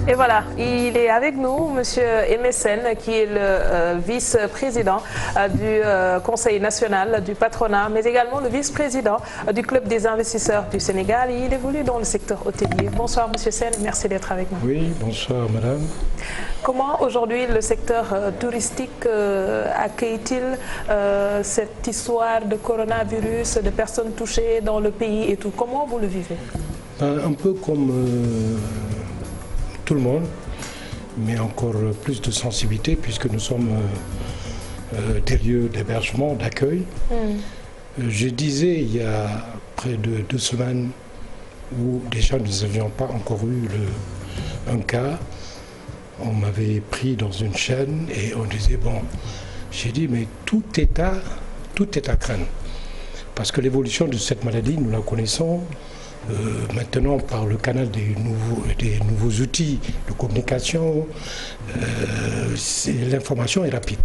Et voilà, il est avec nous, Monsieur Emessen, qui est le vice-président du Conseil national du patronat, mais également le vice-président du Club des investisseurs du Sénégal. Il évolue dans le secteur hôtelier. Bonsoir, Monsieur Sen, merci d'être avec nous. Oui, bonsoir, madame. Comment aujourd'hui le secteur touristique accueille-t-il cette histoire de coronavirus, de personnes touchées dans le pays et tout? Comment vous le vivez? Un peu comme tout le monde, mais encore plus de sensibilité puisque nous sommes des lieux d'hébergement, d'accueil. Je disais il y a près de 2 semaines où déjà nous n'avions pas encore eu un cas. On m'avait pris dans une chaîne et on disait bon, j'ai dit mais tout est à craindre parce que l'évolution de cette maladie nous la connaissons maintenant par le canal des nouveaux outils de communication. L'information est rapide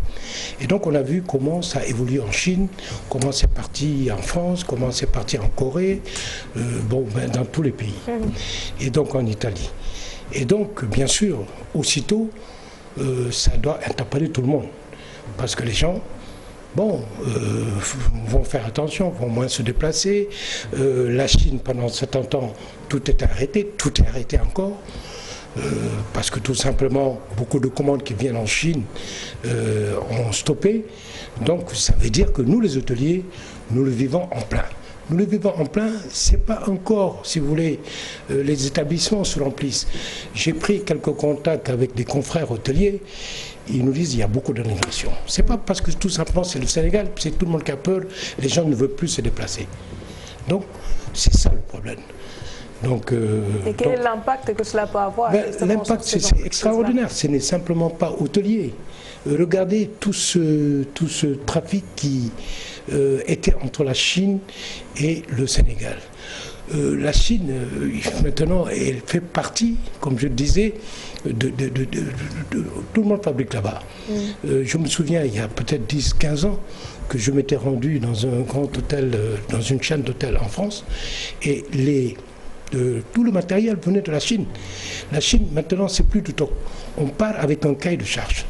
et donc on a vu comment ça évolue en Chine, comment c'est parti en France, comment c'est parti en Corée, dans tous les pays et donc en Italie. Et donc, bien sûr, aussitôt, ça doit interpeller tout le monde. Parce que les gens, vont faire attention, vont moins se déplacer. La Chine, pendant un certain temps, tout est arrêté encore. Parce que tout simplement, beaucoup de commandes qui viennent en Chine ont stoppé. Donc, ça veut dire que nous, les hôteliers, nous le vivons en plein. Nous le vivons en plein, ce n'est pas encore, si vous voulez, les établissements se remplissent. J'ai pris quelques contacts avec des confrères hôteliers, ils nous disent qu'il y a beaucoup d'annulations. Ce n'est pas parce que tout simplement c'est le Sénégal, c'est tout le monde qui a peur, les gens ne veulent plus se déplacer. Donc, c'est ça le problème. Donc, et quel est l'impact que cela peut avoir? L'impact, c'est extraordinaire, ce n'est simplement pas hôtelier. Regardez tout ce trafic qui était entre la Chine et le Sénégal. La Chine, maintenant, elle fait partie, comme je le disais, tout le monde fabrique là-bas. Je me souviens, il y a peut-être 10-15 ans, que je m'étais rendu dans un grand hôtel, dans une chaîne d'hôtels en France, et tout le matériel venait de la Chine. La Chine, maintenant, c'est plus du tout. On part avec un cahier de charge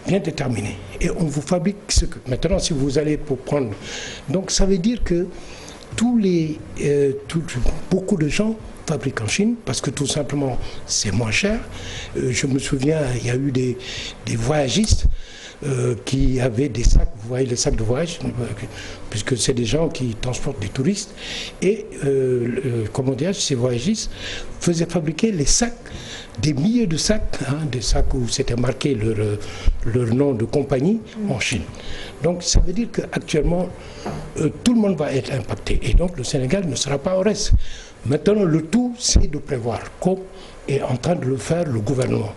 bien déterminé. Et on vous fabrique ce que... Maintenant, si vous allez pour prendre... Donc, ça veut dire que beaucoup de gens fabriquent en Chine parce que tout simplement, c'est moins cher. Je me souviens, il y a eu des voyagistes qui avaient des sacs, vous voyez les sacs de voyage, puisque c'est des gens qui transportent des touristes. Et, comment dire, ces voyagistes faisaient fabriquer les sacs, des milliers de sacs, des sacs où c'était marqué leur nom de compagnie en Chine. Donc ça veut dire qu'actuellement, tout le monde va être impacté. Et donc le Sénégal ne sera pas au reste. Maintenant, le tout, c'est de prévoir, comme est en train de le faire le gouvernement.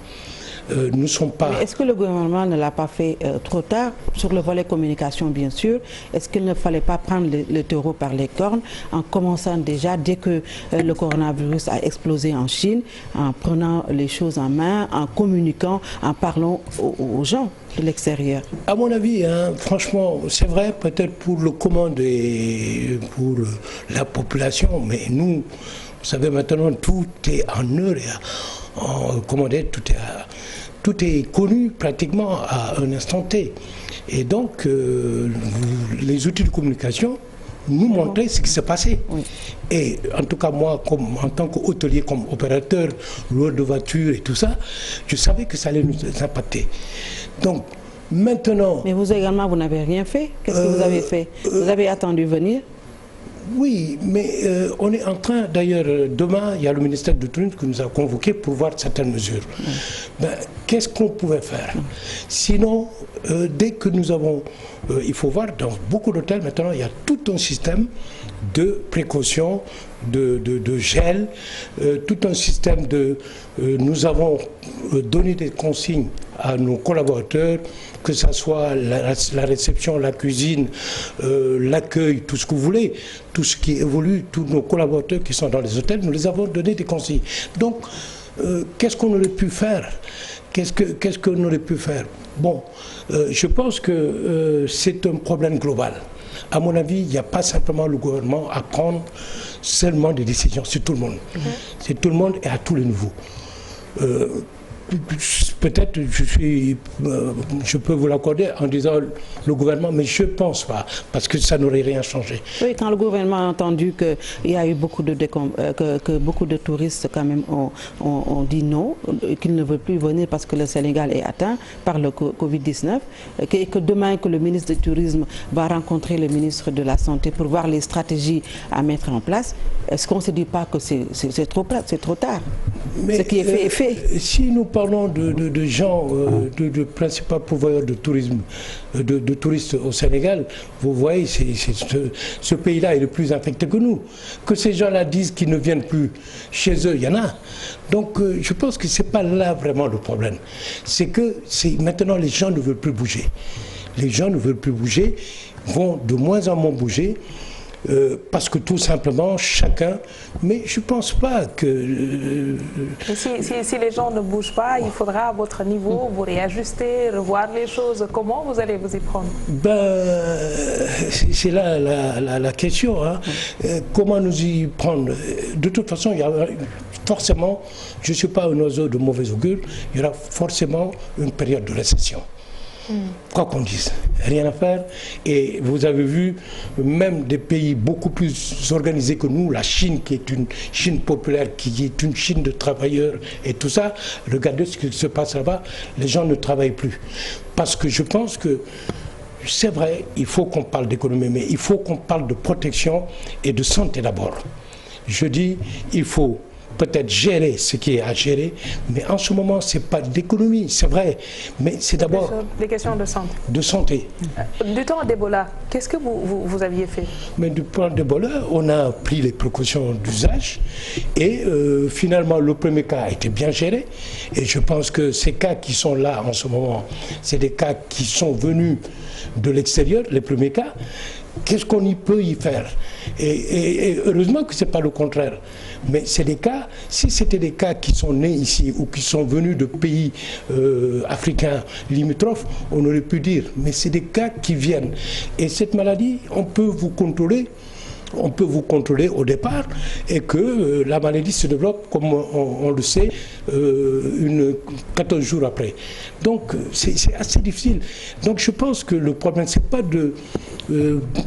Nous sommes pas... Est-ce que le gouvernement ne l'a pas fait trop tard, sur le volet communication bien sûr? Est-ce qu'il ne fallait pas prendre le taureau par les cornes en commençant déjà, dès que le coronavirus a explosé en Chine, en prenant les choses en main, en communiquant, en parlant aux gens de l'extérieur? À mon avis, franchement, c'est vrai peut-être pour le commun et pour la population, mais nous, vous savez maintenant, tout est en heure et comment dire, tout est connu pratiquement à un instant T. Et donc, les outils de communication nous montraient ce qui s'est passé. Oui. Et en tout cas, moi, en tant qu'hôtelier, comme opérateur, loueur de voitures et tout ça, je savais que ça allait nous impacter. Donc, maintenant... Mais vous également, vous n'avez rien fait? Qu'est-ce que vous avez fait? Vous avez attendu venir? Oui, mais on est en train, d'ailleurs, demain, il y a le ministère du Tourisme qui nous a convoqués pour voir certaines mesures. Qu'est-ce qu'on pouvait faire? Sinon, dès que nous avons... il faut voir, dans beaucoup d'hôtels, maintenant, il y a tout un système de précaution, de gel, tout un système de... nous avons donné des consignes à nos collaborateurs, que ce soit la réception, la cuisine, l'accueil, tout ce que vous voulez, tout ce qui évolue, tous nos collaborateurs qui sont dans les hôtels, nous les avons donné des consignes. Donc, qu'est-ce qu'on aurait pu faire? Qu'est-ce qu'on aurait pu faire? Bon, je pense que c'est un problème global. À mon avis, il n'y a pas simplement le gouvernement à prendre seulement des décisions, c'est tout le monde. C'est tout le monde et à tous les niveaux. peut-être je peux vous l'accorder en disant le gouvernement, mais je ne pense pas, parce que ça n'aurait rien changé. Oui, quand le gouvernement a entendu qu'il y a eu beaucoup que beaucoup de touristes quand même ont dit non, qu'ils ne veulent plus venir parce que le Sénégal est atteint par le Covid-19, et que demain que le ministre du Tourisme va rencontrer le ministre de la Santé pour voir les stratégies à mettre en place, est-ce qu'on ne se dit pas que c'est trop tard? Mais, ce qui est fait est fait. Si nous parlons de gens, de principaux pourvoyeurs de tourisme, de touristes au Sénégal, vous voyez, ce pays-là est le plus infecté que nous. Que ces gens-là disent qu'ils ne viennent plus chez eux, il y en a. Donc je pense que ce n'est pas là vraiment le problème. C'est que maintenant les gens ne veulent plus bouger. Les gens ne veulent plus bouger, vont de moins en moins bouger. Parce que tout simplement, chacun... Mais je ne pense pas que... Si les gens ne bougent pas, il faudra à votre niveau vous réajuster, revoir les choses. Comment vous allez vous y prendre? C'est là la question. Hein. Comment nous y prendre? De toute façon, il y a forcément, je ne suis pas un oiseau de mauvais augure, il y aura forcément une période de récession. Quoi qu'on dise, rien à faire. Et vous avez vu, même des pays beaucoup plus organisés que nous, la Chine, qui est une Chine populaire, qui est une Chine de travailleurs et tout ça, regardez ce qui se passe là-bas, les gens ne travaillent plus. Parce que je pense que, c'est vrai, il faut qu'on parle d'économie, mais il faut qu'on parle de protection et de santé d'abord. Je dis, il faut peut-être gérer ce qui est à gérer, mais en ce moment, ce n'est pas d'économie, c'est vrai, mais c'est d'abord... Des questions de santé. De santé. Du temps d'Ebola, qu'est-ce que vous aviez fait? Mais du temps d'Ebola, on a pris les précautions d'usage et finalement, le premier cas a été bien géré. Et je pense que ces cas qui sont là en ce moment, c'est des cas qui sont venus de l'extérieur, les premiers cas. Qu'est-ce qu'on peut y faire? Et heureusement que ce n'est pas le contraire. Mais c'est des cas, si c'était des cas qui sont nés ici ou qui sont venus de pays africains limitrophes, on aurait pu dire. Mais c'est des cas qui viennent. Et cette maladie, on peut vous contrôler. On peut vous contrôler au départ et que la maladie se développe, comme on le sait, 14 jours après. Donc c'est assez difficile. Donc je pense que le problème, ce n'est pas de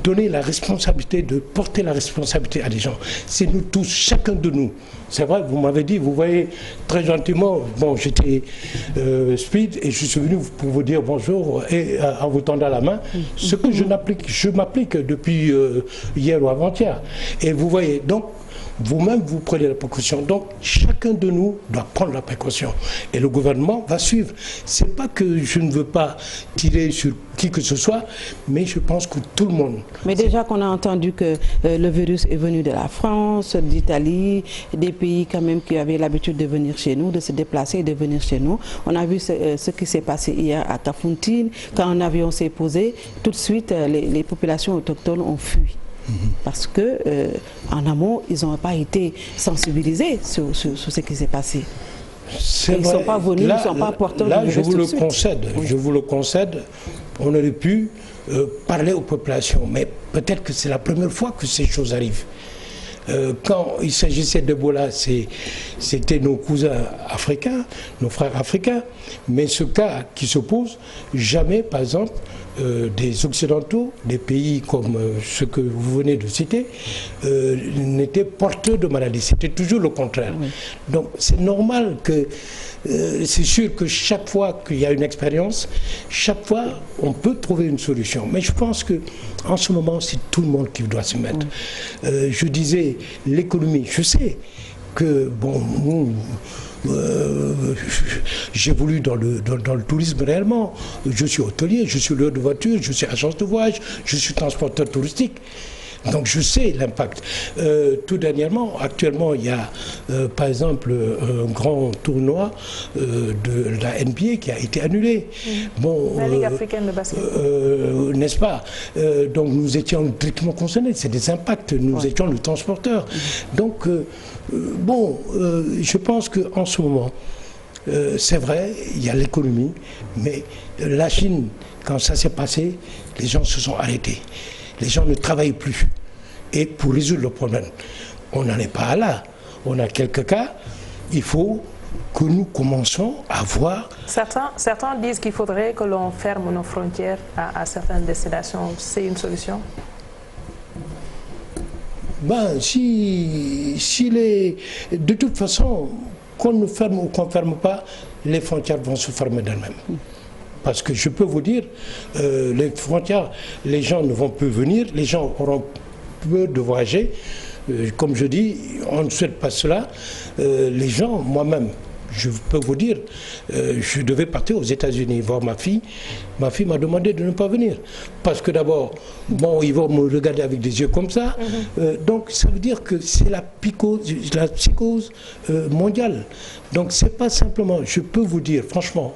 donner la responsabilité, de porter la responsabilité à des gens. C'est nous tous, chacun de nous. C'est vrai, vous m'avez dit, vous voyez, très gentiment, bon, j'étais speed et je suis venu pour vous dire bonjour et en vous tendant la main, ce que je m'applique depuis hier ou avant-hier. Et vous voyez, donc, vous-même, vous prenez la précaution. Donc, chacun de nous doit prendre la précaution. Et le gouvernement va suivre. Ce n'est pas que je ne veux pas tirer sur qui que ce soit, mais je pense que tout le monde... Mais déjà qu'on a entendu que le virus est venu de la France, d'Italie, des pays quand même qui avaient l'habitude de venir chez nous, de se déplacer et de venir chez nous. On a vu ce qui s'est passé hier à Kafountine. Quand un avion s'est posé, tout de suite, les populations autochtones ont fui. Parce que en amont, ils n'ont pas été sensibilisés sur ce qui s'est passé. Ils ne sont pas venus, ils ne sont pas porteurs là, du virus tout de suite. Je vous le concède, on aurait pu parler aux populations, mais peut-être que c'est la première fois que ces choses arrivent. Quand il s'agissait d'Ebola, c'était nos cousins africains, nos frères africains, mais ce cas qui se pose, jamais, par exemple, des Occidentaux, des pays comme ceux que vous venez de citer, n'étaient porteurs de maladies. C'était toujours le contraire. Oui. Donc c'est normal que... c'est sûr que chaque fois qu'il y a une expérience, chaque fois on peut trouver une solution. Mais je pense qu'en ce moment, c'est tout le monde qui doit se mettre. Je disais, l'économie, je sais que, bon, j'évolue dans le tourisme réellement. Je suis hôtelier, je suis loueur de voiture, je suis agence de voyage, je suis transporteur touristique. Donc je sais l'impact. Tout dernièrement, actuellement, il y a par exemple un grand tournoi de la NBA qui a été annulé. Bon, la Ligue africaine de basket. N'est-ce pas? Donc nous étions directement concernés. C'est des impacts. Nous étions le transporteur. Donc, bon, je pense qu'en ce moment, c'est vrai, il y a l'économie, mais la Chine, quand ça s'est passé, les gens se sont arrêtés. Les gens ne travaillent plus. Et pour résoudre le problème, on n'en est pas là. On a quelques cas, il faut que nous commençons à voir. Certains disent qu'il faudrait que l'on ferme nos frontières à certaines destinations. C'est une solution? Ben, de toute façon, qu'on ne ferme ou qu'on ne ferme pas, les frontières vont se fermer d'elles-mêmes. Parce que je peux vous dire, les frontières, les gens ne vont plus venir, les gens auront peu de voyager. Comme je dis, on ne souhaite pas cela. Les gens, moi-même, je peux vous dire, je devais partir aux États-Unis voir ma fille. Ma fille m'a demandé de ne pas venir. Parce que d'abord, bon, ils vont me regarder avec des yeux comme ça. Donc ça veut dire que c'est la psychose mondiale. Donc c'est pas simplement, je peux vous dire, franchement,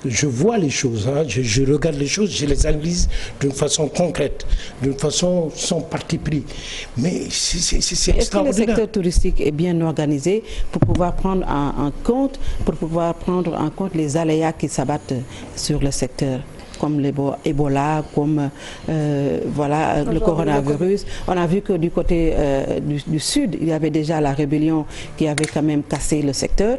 je vois les choses, hein, je regarde les choses, je les analyse d'une façon concrète, d'une façon sans parti pris. Mais c'est extraordinaire. Est-ce que le secteur touristique est bien organisé pour pouvoir prendre en compte les aléas qui s'abattent sur le secteur, comme l'Ebola, comme voilà, le coronavirus? On a vu que du côté du sud, il y avait déjà la rébellion qui avait quand même cassé le secteur.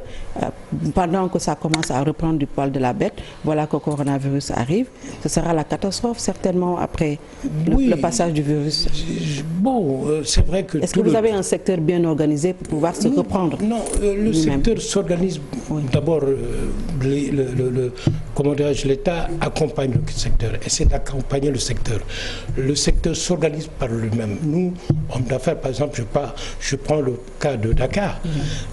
Pendant que ça commence à reprendre du poil de la bête, voilà que le coronavirus arrive. Ce sera la catastrophe certainement après le passage du virus. Bon, c'est vrai que... Est-ce que vous avez un secteur bien organisé pour pouvoir se reprendre? Non, le secteur s'organise. Oui. D'abord, comment dirais-je, l'État accompagne le secteur, essaie d'accompagner le secteur. Le secteur s'organise par lui-même. Nous, hommes d'affaires, par exemple, je prends le cas de Dakar.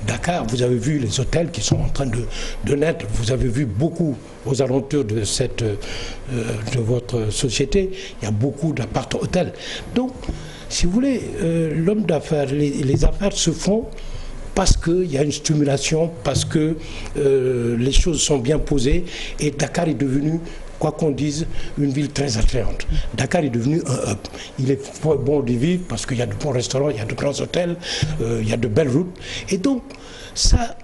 Dakar, vous avez vu les hôtels qui sont en train de naître. Vous avez vu beaucoup aux alentours de votre société. Il y a beaucoup d'appart-hôtels. Donc, si vous voulez, l'homme d'affaires, les affaires se font parce qu'il y a une stimulation, parce que les choses sont bien posées. Et Dakar est devenu, quoi qu'on dise, une ville très attrayante. Dakar est devenu un hub. Il est bon de vivre parce qu'il y a de bons restaurants, il y a de grands hôtels, il y a de belles routes. Et donc, ça,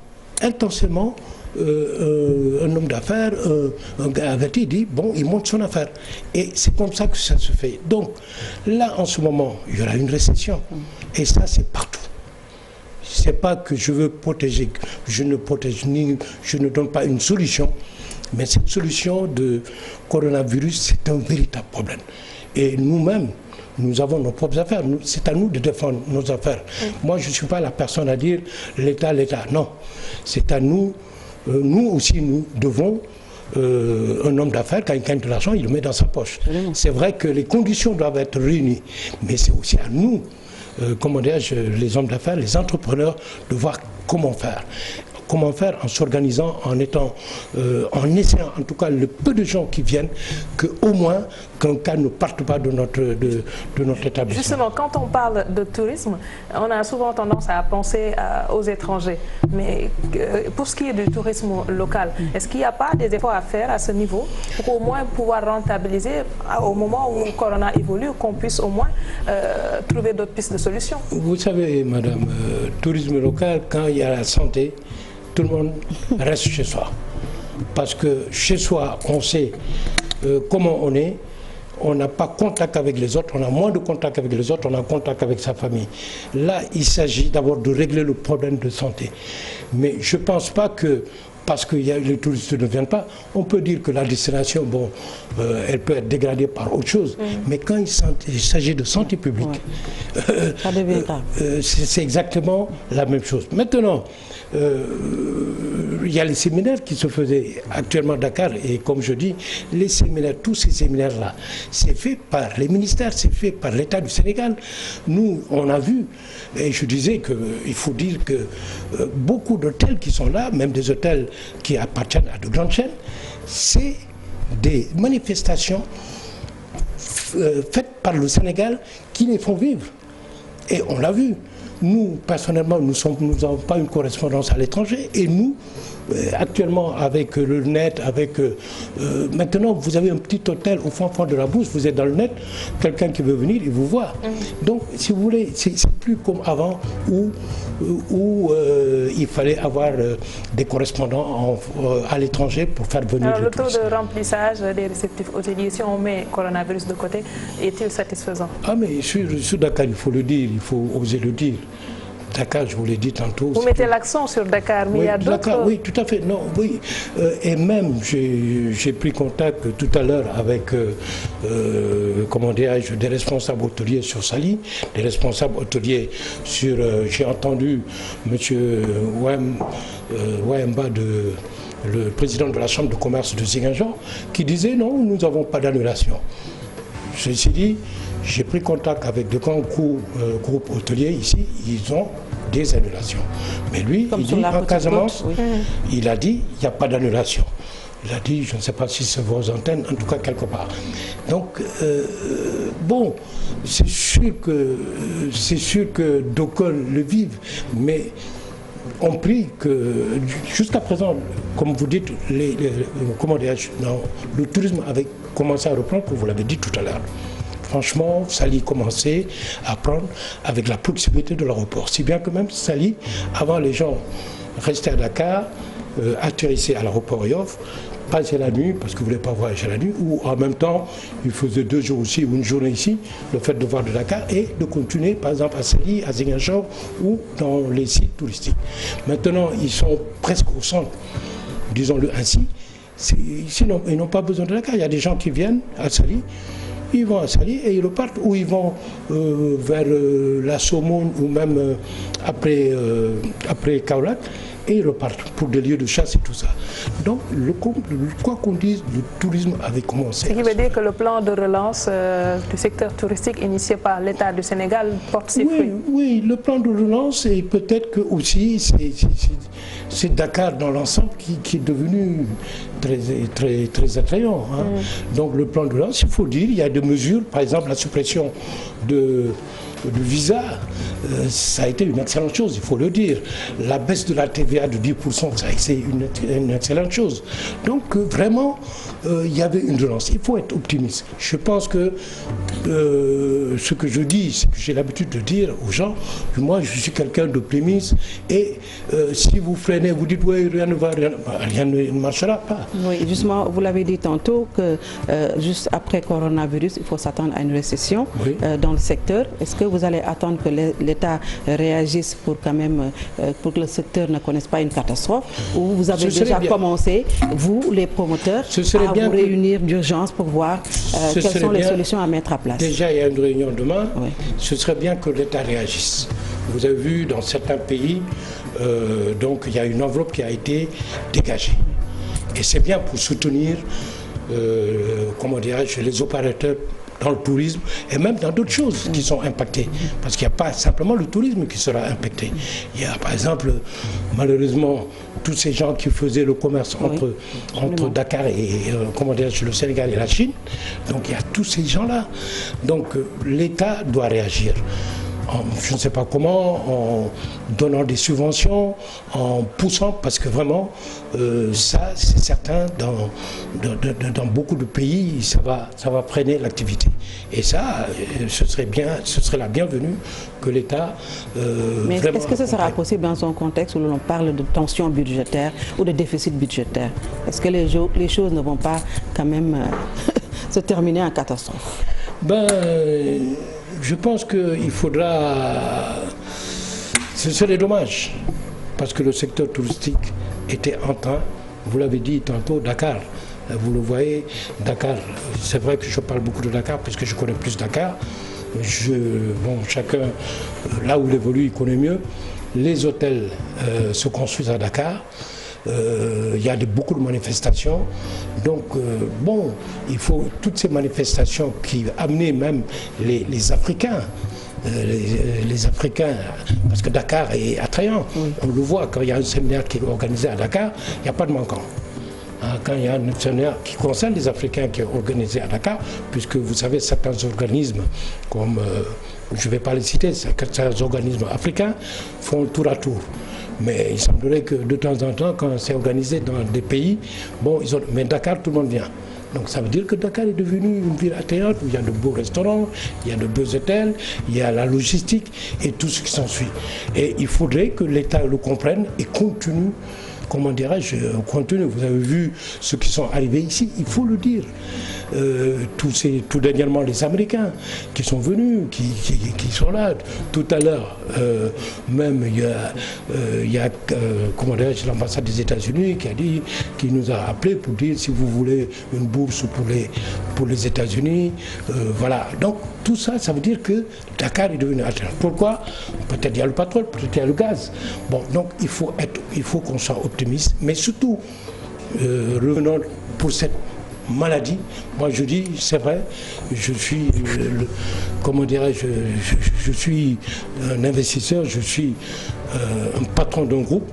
intensément, un homme d'affaires, un gars averti, dit, bon, il monte son affaire. Et c'est comme ça que ça se fait. Donc, là, en ce moment, il y aura une récession. Et ça, c'est partout. C'est pas que je veux protéger, je ne protège ni, je ne donne pas une solution. Mais cette solution de coronavirus, c'est un véritable problème. Et nous-mêmes, nous avons nos propres affaires. C'est à nous de défendre nos affaires. Moi, je ne suis pas la personne à dire l'État, l'État. Non. C'est à nous. Nous aussi, nous devons. Un homme d'affaires, quand il gagne de l'argent, il le met dans sa poche. C'est vrai que les conditions doivent être réunies. Mais c'est aussi à nous, comment dirais-je, les hommes d'affaires, les entrepreneurs, de voir comment faire. Comment faire en s'organisant, en essayant, en tout cas, le peu de gens qui viennent, qu'au moins, qu'un cas ne parte pas de notre établissement. Justement, quand on parle de tourisme, on a souvent tendance à penser aux étrangers. Mais pour ce qui est du tourisme local, est-ce qu'il n'y a pas des efforts à faire à ce niveau pour au moins pouvoir rentabiliser au moment où le corona évolue, qu'on puisse au moins trouver d'autres pistes de solutions? Vous savez, madame, tourisme local, quand il y a la santé, tout le monde reste chez soi. Parce que chez soi, on sait comment on est, on n'a pas contact avec les autres, on a moins de contact avec les autres, on a contact avec sa famille. Là, il s'agit d'abord de régler le problème de santé. Mais je ne pense pas que, parce que les touristes ne viennent pas, on peut dire que la destination, bon, elle peut être dégradée par autre chose. Mais quand il s'agit de santé publique, c'est exactement la même chose. Maintenant, il y a les séminaires qui se faisaient actuellement à Dakar, et comme je dis, les séminaires, tous ces séminaires-là, c'est fait par les ministères, c'est fait par l'État du Sénégal. Nous, on a vu, et je disais qu'il faut dire que beaucoup d'hôtels qui sont là, même des hôtels qui appartiennent à de grandes chaînes, c'est des manifestations faites par le Sénégal qui les font vivre. Et on l'a vu. Nous, personnellement, nous n'avons pas une correspondance à l'étranger. Et nous, actuellement, avec le net, maintenant, vous avez un petit hôtel au fond de la bourse, vous êtes dans le net, quelqu'un qui veut venir, il vous voit. Donc, si vous voulez, c'est plus comme avant où il fallait avoir des correspondants à l'étranger pour faire venir. Alors, le taux de remplissage des réceptifs hôteliers, si on met coronavirus de côté, est-il satisfaisant? Ah, mais sur Dakar, il faut le dire, il faut oser le dire. Dakar, je vous l'ai dit tantôt. Vous mettez l'accent sur Dakar, mais oui, il y a d'autres... Oui, tout à fait. Non, oui. Et même, j'ai pris contact tout à l'heure avec, comment dirais-je, des responsables hôteliers sur Saly, des responsables hôteliers sur... j'ai entendu M. Wemba, le président de la Chambre de commerce de Ziguinchor, qui disait non, nous n'avons pas d'annulation. Ceci dit, j'ai pris contact avec de grands groupes hôteliers ici, ils ont des annulations. Mais lui, il dit en Casamance, il a dit il n'y a pas d'annulation. Il a dit, je ne sais pas si c'est vos antennes, en tout cas quelque part. Donc, bon, c'est sûr que d'aucuns le vivent, mais on prie que jusqu'à présent, comme vous dites, le tourisme avait commencé à reprendre, comme vous l'avez dit tout à l'heure. Franchement, Saly commençait à prendre avec la proximité de l'aéroport. Si bien que même Saly, avant les gens restaient à Dakar, atterrissaient à l'aéroport Yoff, passaient la nuit, parce que vous ne voulez pas voyager la nuit, ou en même temps, ils faisaient 2 jours ici ou une journée ici, le fait de voir de Dakar, et de continuer par exemple à Saly, à Ziguinchor ou dans les sites touristiques. Maintenant, ils sont presque au centre, disons-le ainsi. Sinon, ils n'ont pas besoin de Dakar. Il y a des gens qui viennent à Saly, ils vont à Saly et ils repartent, ou ils vont vers la Somone ou même après Kaolack, et ils repartent pour des lieux de chasse et tout ça. Donc, quoi qu'on dise, le tourisme avait commencé. Ce qui veut dire que le plan de relance du secteur touristique initié par l'État du Sénégal porte ses fruits. Oui, le plan de relance, et peut-être que aussi c'est Dakar dans l'ensemble qui est devenu très attrayant. Hein. Donc le plan de relance, il faut dire, il y a des mesures, par exemple la suppression du visa, ça a été une excellente chose, il faut le dire. La baisse de la TVA de 10%, c'est une excellente chose. Donc vraiment, il y avait une relance. Il faut être optimiste. Je pense que ce que je dis, c'est que j'ai l'habitude de dire aux gens, moi je suis quelqu'un d'optimiste, et si vous freinez, vous dites oui, rien ne va, rien ne marchera pas. Oui, justement, vous l'avez dit tantôt que juste après coronavirus, il faut s'attendre à une récession dans le secteur. Est-ce que vous allez attendre que l'État réagisse pour quand même pour que le secteur ne connaisse pas une catastrophe, ou vous avez déjà commencé, vous les promoteurs, à vous réunir d'urgence pour voir quelles sont les solutions à mettre à place? Déjà, il y a une réunion demain. Ce serait bien que l'État réagisse. Vous avez vu, dans certains pays, donc il y a une enveloppe qui a été dégagée. Et c'est bien pour soutenir, comment dirais-je, les opérateurs dans le tourisme et même dans d'autres choses qui sont impactées. Parce qu'il n'y a pas simplement le tourisme qui sera impacté. Il y a par exemple, malheureusement, tous ces gens qui faisaient le commerce entre Dakar et comment dirais-je, le Sénégal et la Chine. Donc il y a tous ces gens-là. Donc l'État doit réagir. Je ne sais pas comment, en donnant des subventions, en poussant, parce que vraiment, ça, c'est certain, dans beaucoup de pays, ça va freiner l'activité. Et ça, ce serait la bienvenue que l'État... Mais est-ce que ce sera possible dans un contexte où l'on parle de tension budgétaire ou de déficit budgétaire? Est-ce que les choses ne vont pas quand même se terminer en catastrophe? Je pense qu'il faudra... Ce serait dommage, parce que le secteur touristique était en train, vous l'avez dit tantôt, Dakar. Vous le voyez, Dakar, c'est vrai que je parle beaucoup de Dakar, puisque je connais plus Dakar. Chacun, là où il évolue, il connaît mieux. Les hôtels se construisent à Dakar. Il y a beaucoup de manifestations. Donc, il faut toutes ces manifestations qui amenaient même les Africains, les Africains, parce que Dakar est attrayant. On le voit, quand il y a un séminaire qui est organisé à Dakar, il n'y a pas de manquant. Quand il y a un séminaire qui concerne les Africains qui est organisé à Dakar, puisque vous savez, certains organismes, comme, je ne vais pas les citer, certains organismes africains font tour à tour. Mais il semblerait que de temps en temps, quand c'est organisé dans des pays, mais Dakar, tout le monde vient. Donc ça veut dire que Dakar est devenu une ville attrayante où il y a de beaux restaurants, il y a de beaux hôtels, il y a la logistique et tout ce qui s'ensuit. Et il faudrait que l'État le comprenne et continue comment dirais-je, contenu. Vous avez vu ceux qui sont arrivés ici, il faut le dire. Tout dernièrement les Américains qui sont venus, qui sont là. Tout à l'heure, même il y a comment dirais-je, l'ambassade des États-Unis qui nous a appelé pour dire si vous voulez une bourse pour les États-Unis. Voilà. Donc tout ça, ça veut dire que Dakar est devenu alternatif. Pourquoi? Peut-être il y a le pétrole, peut-être il y a le gaz. Bon, donc il faut qu'on soit optimiste, mais surtout revenons pour cette maladie. Moi je dis, c'est vrai, je suis comment dirais-je, je suis un investisseur, je suis un patron d'un groupe.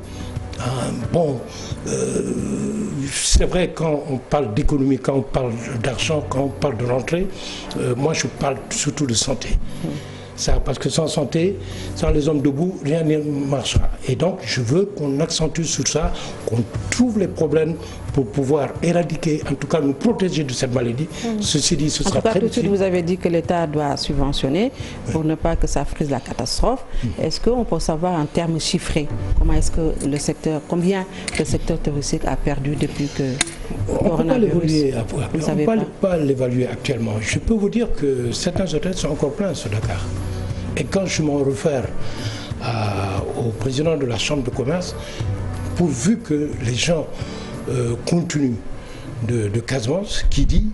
C'est vrai, quand on parle d'économie, quand on parle d'argent, quand on parle de rentrée, moi je parle surtout de santé. Ça, parce que sans santé, sans les hommes debout, rien ne marchera. Et donc, je veux qu'on accentue sur ça, qu'on trouve les problèmes pour pouvoir éradiquer, en tout cas nous protéger de cette maladie. Ceci dit, ce sera très difficile. Vous avez dit que l'État doit subventionner pour ne pas que ça frise la catastrophe. Est-ce qu'on peut savoir en termes chiffrés comment est-ce que combien le secteur touristique a perdu depuis que on ne peut pas l'évaluer actuellement. Je peux vous dire que certains hôtels sont encore pleins sur Dakar. Et quand je m'en réfère au président de la Chambre de commerce, pourvu que les gens continuent de Casamance, qui dit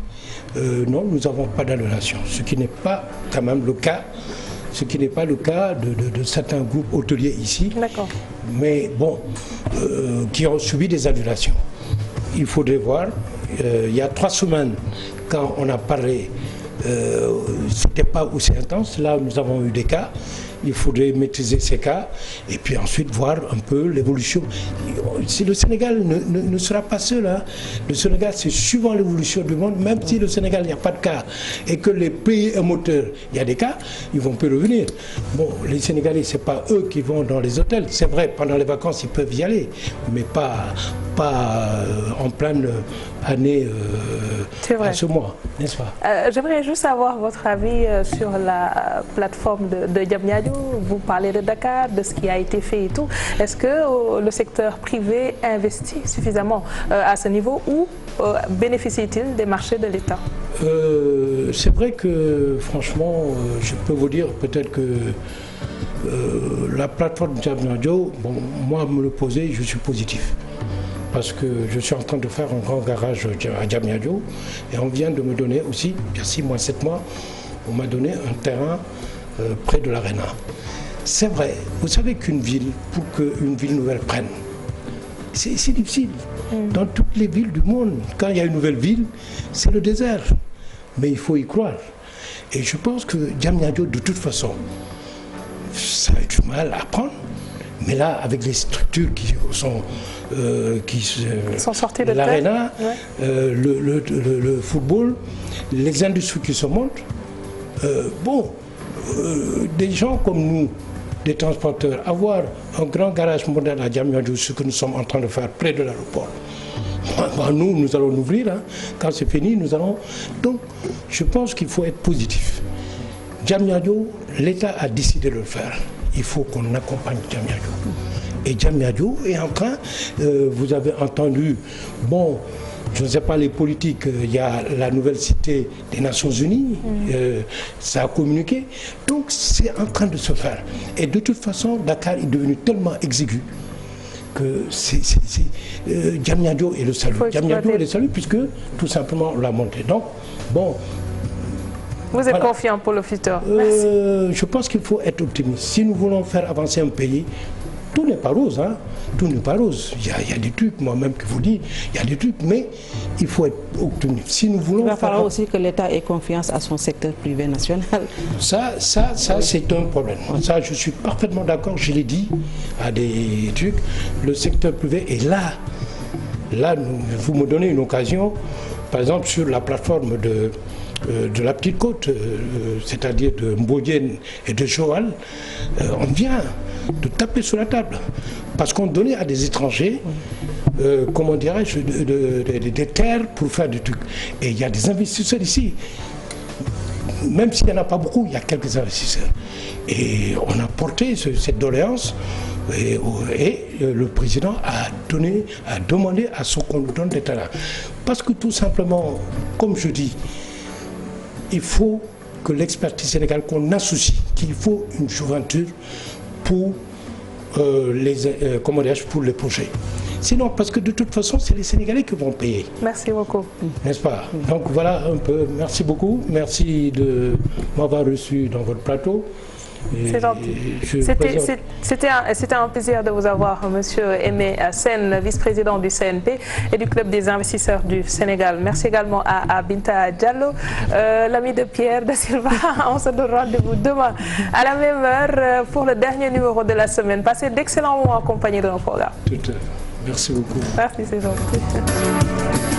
non, nous n'avons pas d'annulation, ce qui n'est pas quand même le cas. Ce qui n'est pas le cas de certains groupes hôteliers ici, mais bon, qui ont subi des annulations. Il faudrait voir, il y a 3 semaines, quand on a parlé, c'était pas aussi intense, là nous avons eu des cas, il faudrait maîtriser ces cas, et puis ensuite voir un peu l'évolution. Si le Sénégal ne sera pas seul, hein. Le Sénégal c'est suivant l'évolution du monde, même si le Sénégal il n'y a pas de cas, et que les pays émetteurs, il y a des cas, ils vont plus revenir. Bon, les Sénégalais, c'est pas eux qui vont dans les hôtels, c'est vrai, pendant les vacances ils peuvent y aller, mais pas en pleine année à ce mois, n'est-ce pas? J'aimerais juste avoir votre avis sur la plateforme de Diamniadio. Vous parlez de Dakar, de ce qui a été fait et tout. Est-ce que le secteur privé investit suffisamment à ce niveau ou bénéficie-t-il des marchés de l'État? C'est vrai que franchement, je peux vous dire peut-être que la plateforme de Diamniadio, bon, moi me le poser, je suis positif. Parce que je suis en train de faire un grand garage à Diamniadio et on vient de me donner aussi, il y a 6 mois, 7 mois, on m'a donné un terrain près de l'Arena. C'est vrai, vous savez qu'une ville, pour qu'une ville nouvelle prenne, c'est difficile. Dans toutes les villes du monde, quand il y a une nouvelle ville, c'est le désert. Mais il faut y croire. Et je pense que Diamniadio, de toute façon, ça a du mal à prendre. Mais là, avec les structures qui sont sorties de l'Arena, le football, les industries qui se montent, des gens comme nous, des transporteurs, avoir un grand garage moderne à Diamniadio, ce que nous sommes en train de faire près de l'aéroport. Nous allons l'ouvrir, hein. Quand c'est fini, nous allons... Donc, je pense qu'il faut être positif. Diamniadio, l'État a décidé de le faire. Il faut qu'on accompagne Diamniadio. Et Diamniadio est en train, vous avez entendu, bon, je ne sais pas les politiques, il y a la nouvelle cité des Nations Unies, ça a communiqué, donc c'est en train de se faire. Et de toute façon, Dakar est devenu tellement exigu que Diamniadio est le salut. Diamniadio est le salut puisque tout simplement on l'a monté. Donc, bon... Vous êtes confiant pour le futur? Merci. Je pense qu'il faut être optimiste. Si nous voulons faire avancer un pays, tout n'est pas rose, hein. Tout n'est pas rose. Il y a des trucs, moi-même qui vous dis, il y a des trucs, mais il faut être optimiste. Si nous voulons il va falloir aussi que l'État ait confiance à son secteur privé national. Ça c'est un problème. Ça, je suis parfaitement d'accord, je l'ai dit à des trucs. Le secteur privé est là. Là, vous me donnez une occasion, par exemple, sur la plateforme de la Petite Côte, c'est-à-dire de Mbodiène et de Joal, on vient de taper sur la table. Parce qu'on donnait à des étrangers, comment dirais-je, des terres pour faire des trucs. Et il y a des investisseurs ici. Même s'il n'y en a pas beaucoup, il y a quelques investisseurs. Et on a porté cette doléance Et le président a demandé à ce qu'on nous donne des talents. Parce que tout simplement, comme je dis, il faut que l'expertise sénégalaise, qu'on associe, qu'il faut une jointure pour pour les projets. Sinon, parce que de toute façon, c'est les Sénégalais qui vont payer. Merci beaucoup. N'est-ce pas? Donc voilà un peu. Merci beaucoup. Merci de m'avoir reçu dans votre plateau. C'est gentil. C'était un plaisir de vous avoir, Monsieur Aimé Sène, vice-président du CNP et du Club des investisseurs du Sénégal. Merci également à Binta Diallo, l'ami de Pierre da Silva. On se donne rendez-vous demain à la même heure pour le dernier numéro de la semaine. Passez d'excellents moments en compagnie de nos programmes. Tout à fait. Merci beaucoup. Merci, c'est gentil.